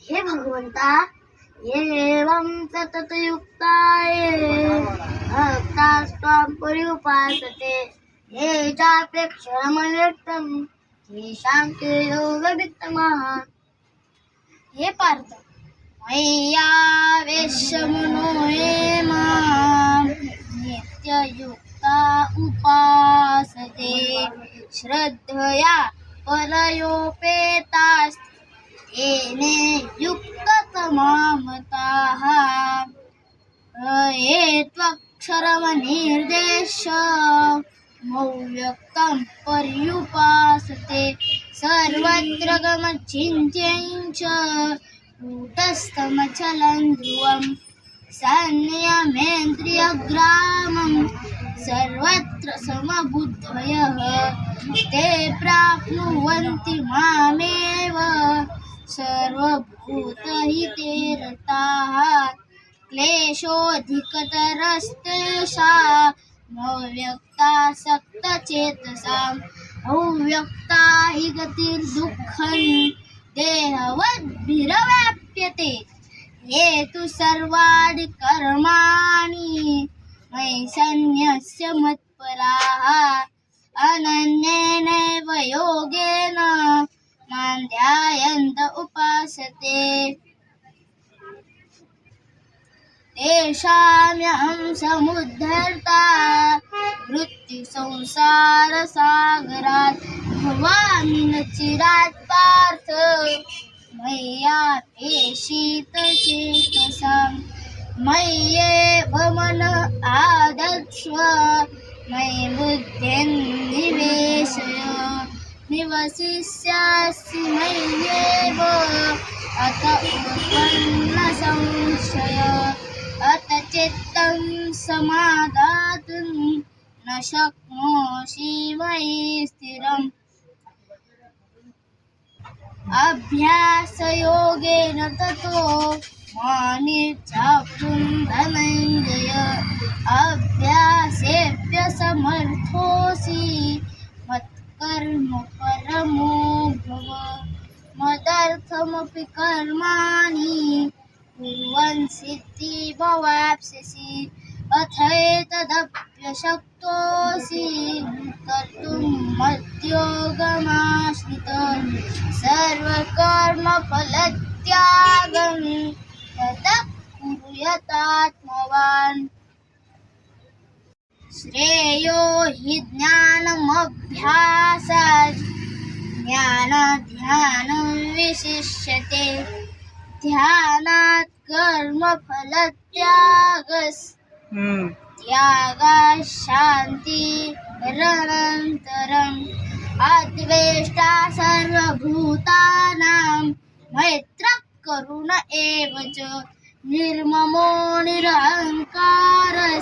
हे भगवंता, एवं सततयुक्ताये भक्तास्त्वां पर्युपासते ये चाप्यक्षरमव्यक्तं तेषां के योगवित्तमः। हे पार्थ, मय्यावेशमनो ये मां नित्ययुक्ता उपासते श्रद्धया परयोपेतास्तेने युक्ततमामताः। ये त्वक्षरमनिर्देशमव्यक्तं पर्युपासते सर्वत्र गमचिन्त्यं च कूटस्थमचलं ध्रुवं संयमेन्द्रियग्रामं सर्वत्र समबुद्धयः ते प्राप्नुवन्ति मामेव सर्वभूतहिते रताः। क्लेशोऽधिकतरस्तेषामव्यक्तासक्तचेतसाम् अव्यक्ता हि गतिर्दुःखं देहवद्भिरवाप्यते। ये तु सर्वाणि कर्माणि मयि सन्न्यस्य मत्पराः अनन्येनैव योगेन मां ध्यायन्त उपासते तेषाम्यहं समुद्धर्ता मृत्युसंसारसागरात् भवामि न चिरात् पार्थ मय्यापेषितचेतसाम्। मय्येव मन आदत्स्व मयि बुद्धिं निवेशय निवसिष्यासि मय्येव अत उत्पन्न संशय अत चित्तं समादातुं न शक्नोषि मयि स्थिरम्। अभ्यासयोगेन ततो मानिच्छाप्तुं धनञ्जय अभ्यासेऽप्यसमर्थोऽसि मत्कर्म परमो भव। मदर्थमपि कर्माणि कुर्वन् सिद्धिमवाप्स्यसि अथैतदप्यशक्तोऽसि कर्तुं मद्योगमाश्रितः सर्वकर्मफलत्यागं ततः कुरु यतात्मवान्। श्रेयो हि ज्ञानमभ्यासात् ज्ञानाध्यानं विशिष्यते ध्यानात् कर्मफलत्यागात् शान्तिरनन्तरम्। अद्वेष्टा सर्वभूतानां मैत्रः करुण एव च निर्ममो निरहङ्कारः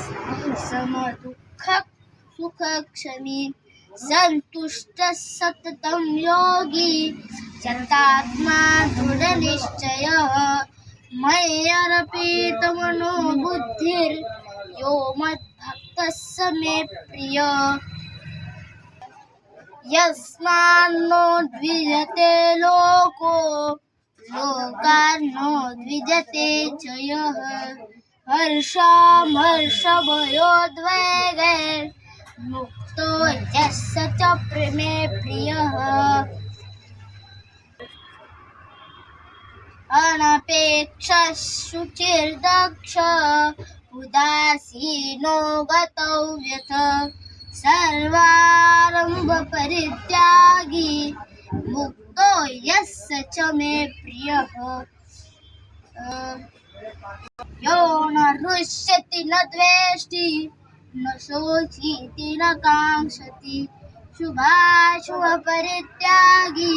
समदुःखः सुखक्षमी सन्तुष्टः सततं योगी शतात्मा दृढनिश्चयः। मय्यर्पितमनो बुद्धिर्यो मद्भक्तः स मे प्रियः। यस्मान्नो द्विजते लोको लोकान्नो द्विजते च यः हर्षामर्षभयोद्वेगैर्मुक्तो यस्य च मे प्रियः। अनपेक्षः शुचिर्दक्षः उदासीनो गतौ व्यथः सर्वारम्भपरित्यागी मुक्तो यस्य च मे प्रियः। यो न हृष्यति न द्वेष्टि न शोचीति न काङ्क्षति शुभाशुभपरित्यागी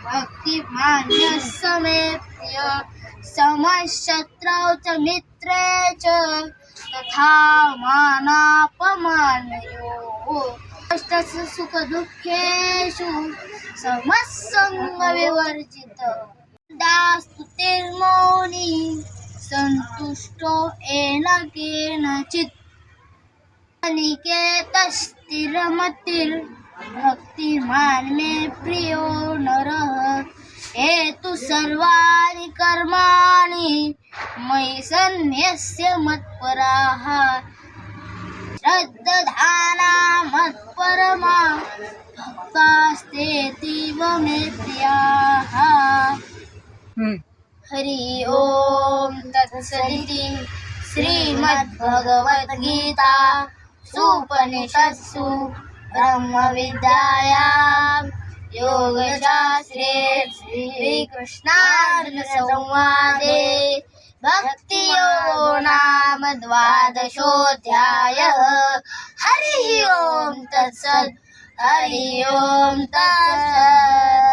भक्तिमान्यः स मे प्रियः। समशत्रौ च मित्रे च तथा मानापमानयोः कष्टस्य सुखदुःखेषु समः सङ्गविवर्जितः। दास्तुतिर्मौनी सन्तुष्टो येन केनचित् अनिकेतस्थिरमतिर्भक्तिमान् मे प्रियो नरः। हेतु सर्वाणि कर्माणि मयि सन्न्यस्य मत्पराः श्रद्धाना मत्परमा भक्तास्तेतीव मे प्रियाः हरि ओम तत्सदिति श्रीमद्भगवद्गीता सुपनिषत्सु ब्रह्मविद्यायां योगशास्त्रे श्रीकृष्णार्जुनसंवादे भक्तियोगो नाम द्वादशोऽध्यायः हरि ओम तत्सत् हरि ओम तत्सत्।